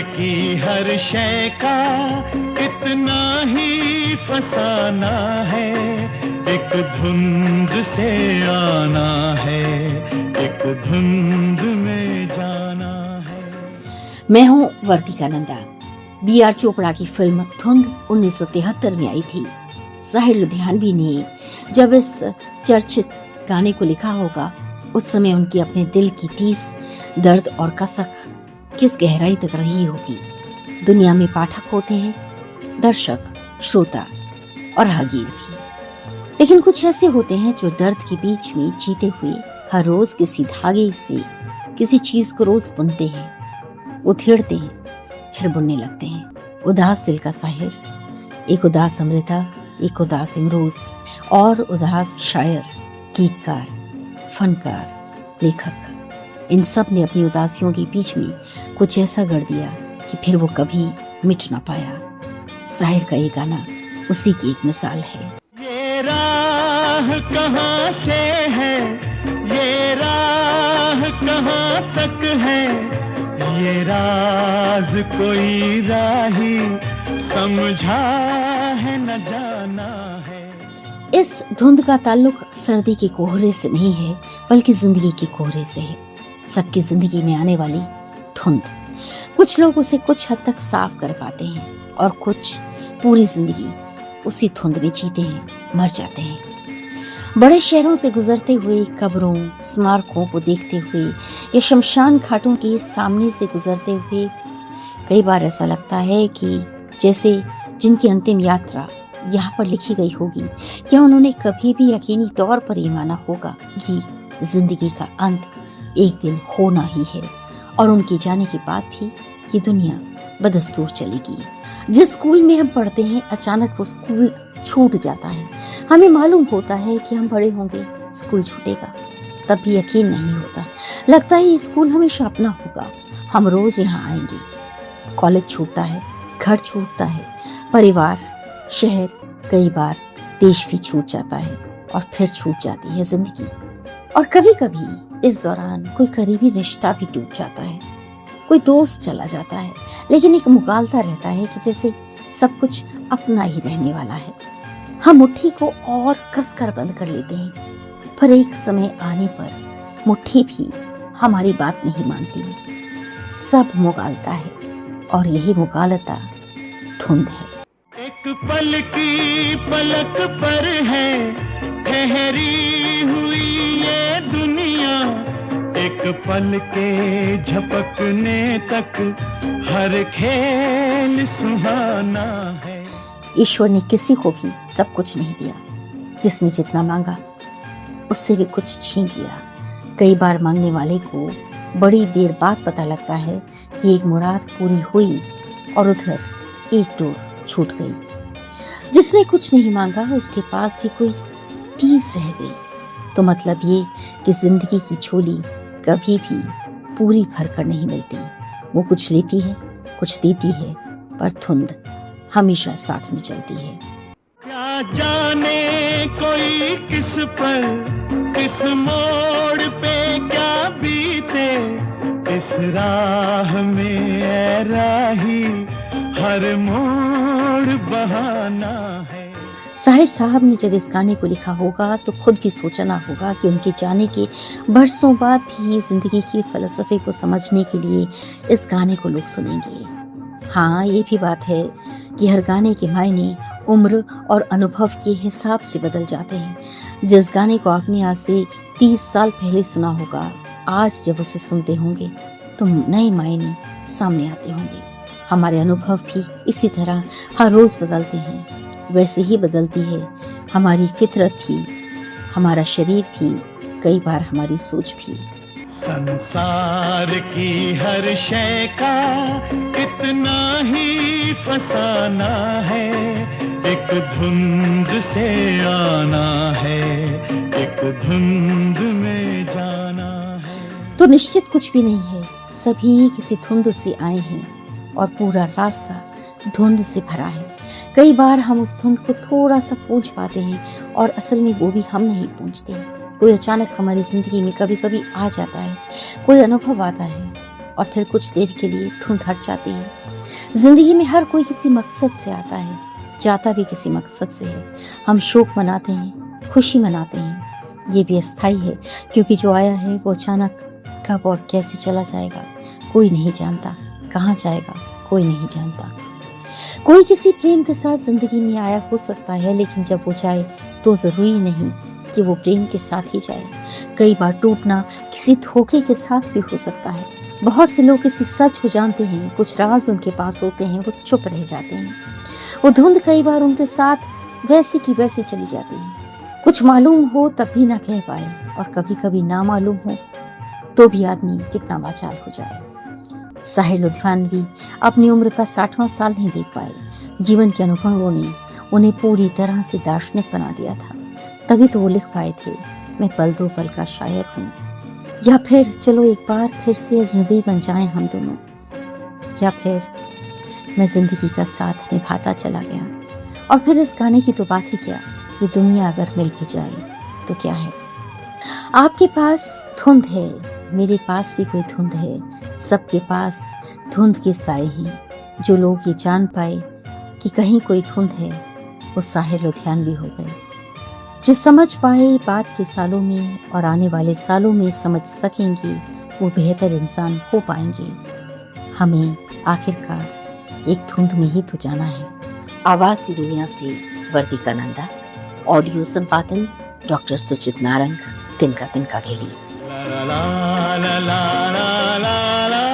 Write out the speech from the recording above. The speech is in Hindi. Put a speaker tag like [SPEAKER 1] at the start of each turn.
[SPEAKER 1] की हर शय का इतना ही फसाना है, एक धुंध से आना है, एक धुंध में जाना है।
[SPEAKER 2] मैं हूँ वर्तिका नंदा। B.R. चोपड़ा की फिल्म धुंध 1973 में आई थी। साहिर लुधियानवी ने जब इस चर्चित गाने को लिखा होगा, उस समय उनकी अपने दिल की टीस, दर्द और कसक किस गहराई तक रही होगी। दुनिया में पाठक होते हैं, दर्शक, श्रोता और राहगीर भी, लेकिन कुछ ऐसे होते हैं जो दर्द के बीच में जीते हुए हर रोज किसी धागे से किसी चीज को रोज बुनते हैं, उधेड़ते हैं, फिर बुनने लगते हैं। उदास दिल का साहिर, एक उदास अमृता, एक उदास इमरोज और उदास शायर, गीतकार, फनकार, लेखक, इन सब ने अपनी उदासियों के बीच में कुछ ऐसा गढ़ दिया कि फिर वो कभी मिट ना पाया। साहिर का ये गाना उसी की एक मिसाल है।
[SPEAKER 1] ये राह कहाँ से है, ये राह कहाँ तक है, ये राज कोई राही समझा है न जाना है।
[SPEAKER 2] इस धुंध का ताल्लुक सर्दी के कोहरे से नहीं है, बल्कि जिंदगी के कोहरे से है। सबकी जिंदगी में आने वाली धुंध कुछ लोग उसे कुछ हद तक साफ कर पाते हैं और कुछ पूरी जिंदगी उसी धुंध में जीते हैं, मर जाते हैं। बड़े शहरों से गुजरते हुए, कब्रों, स्मारकों को देखते हुए या शमशान घाटों के सामने से गुजरते हुए कई बार ऐसा लगता है कि जैसे जिनकी अंतिम यात्रा यहाँ पर लिखी गई होगी, क्या उन्होंने कभी भी यकीनी तौर पर ये माना होगा कि जिंदगी का अंत एक दिन होना ही है और उनके जाने के बाद भी ये दुनिया बदस्तूर चलेगी। जिस स्कूल में हम पढ़ते हैं, अचानक वो स्कूल छूट जाता है। हमें मालूम होता है कि हम बड़े होंगे, स्कूल छूटेगा, तब भी यकीन नहीं होता। लगता है ये स्कूल हमेशा अपना होगा, हम रोज यहाँ आएंगे। कॉलेज छूटता है, घर छूटता है, परिवार, शहर, कई बार देश भी छूट जाता है और फिर छूट जाती है जिंदगी। और कभी कभी इस दौरान कोई करीबी रिश्ता भी टूट जाता है, कोई दोस्त चला जाता है, लेकिन एक मुगालता रहता है कि जैसे सब कुछ अपना ही रहने वाला है। हम मुट्ठी को और कसकर बंद कर लेते हैं, पर एक समय आने पर मुट्ठी भी हमारी बात नहीं मानती। सब मुगालता है और यही मुगालता धुंध है।
[SPEAKER 1] एक पल की पलक पर है ठहरी हुई ये दुनिया, एक पल के झपकने तक हर खेल सुहाना है।
[SPEAKER 2] ईश्वर ने किसी को भी सब कुछ नहीं दिया। जिसने जितना मांगा उससे भी कुछ छीन लिया। कई बार मांगने वाले को बड़ी देर बाद पता लगता है कि एक मुराद पूरी हुई और उधर एक डोर छूट गई। जिसने कुछ नहीं मांगा उसके पास भी कोई टीस रह गई। तो मतलब ये कि जिंदगी की झोली कभी भी पूरी भरकर नहीं मिलती। वो कुछ लेती है, कुछ देती है, पर धुंध हमेशा साथ में चलती है।
[SPEAKER 1] क्या जाने कोई किस पर, किस मोड़ पे क्या बीते, इस राह में ऐ राही हर मोड़ बहाना है।
[SPEAKER 2] साहिर साहब ने जब इस गाने को लिखा होगा तो खुद भी सोचना होगा कि उनके जाने के बरसों बाद भी जिंदगी की फलसफे को समझने के लिए इस गाने को लोग सुनेंगे। हाँ, ये भी बात है कि हर गाने के मायने उम्र और अनुभव के हिसाब से बदल जाते हैं। जिस गाने को आपने आज से 30 साल पहले सुना होगा, आज जब उसे सुनते होंगे तो नए मायने सामने आते होंगे। हमारे अनुभव भी इसी तरह हर रोज बदलते हैं। वैसे ही बदलती है हमारी फितरत भी, हमारा शरीर भी, कई बार हमारी सोच भी।
[SPEAKER 1] संसार की हर शय का इतना ही फसाना है, एक धुंध से आना है, एक धुंध में जाना है।
[SPEAKER 2] तो निश्चित कुछ भी नहीं है, सभी किसी धुंध से आए हैं और पूरा रास्ता धुंध से भरा है। कई बार हम उस धुंध को थोड़ा सा पूंछ पाते हैं और असल में वो भी हम नहीं पूंछते। कोई अचानक हमारी जिंदगी में कभी कभी आ जाता है, कोई अनुभव आता है और फिर कुछ देर के लिए धुंध हट जाती है जिंदगी में हर कोई किसी मकसद से आता है, जाता भी किसी मकसद से है। हम शोक मनाते हैं, खुशी मनाते हैं, ये भी अस्थाई है, क्योंकि जो आया है वो अचानक कब और कैसे चला जाएगा कोई नहीं जानता, कहाँ जाएगा कोई नहीं जानता। कोई किसी प्रेम के साथ जिंदगी में आया हो सकता है, लेकिन जब वो जाए तो जरूरी नहीं कि वो प्रेम के साथ ही जाए। कई बार टूटना किसी धोखे के साथ भी हो सकता है। बहुत से लोग किसी सच को जानते हैं, कुछ राज उनके पास होते हैं, वो चुप रह जाते हैं। वो धुंध कई बार उनके साथ वैसी की वैसी चली जाती है। कुछ मालूम हो तब भी ना कह पाए, और कभी कभी ना मालूम हो तो भी आदमी कितना वाचाल हो जाए। साहिर लुधियानवी अपनी उम्र का 60वां साल नहीं देख पाए। जीवन के अनुभवों ने उन्हें पूरी तरह से दार्शनिक बना दिया था। तभी तो वो लिख पाए थे, मैं पल दो पल का शायर हूँ। या फिर चलो एक बार फिर से अजनबी बन जाएं हम दोनों। या फिर मैं जिंदगी का साथ निभाता चला गया। और फिर इस गाने की तो बात ही क्या, ये दुनिया अगर मिल भी जाए तो क्या है। आपके पास धुंध है, मेरे पास भी कोई धुंध है। सबके पास धुंध के साए हैं। जो लोग ये जान पाए कि कहीं कोई धुंध है, वो साहिर लुधियानवी हो गए। जो समझ पाए बात के सालों में और आने वाले सालों में समझ सकेंगे, वो बेहतर इंसान हो पाएंगे। हमें आखिरकार एक धुंध में ही तो जाना है। आवाज की दुनिया से वर्तिका नंदा, ऑडियो संपादन डॉक्टर सुचित नारंग, तिनका के लिए।
[SPEAKER 1] ला ला ला ला ला ला ला।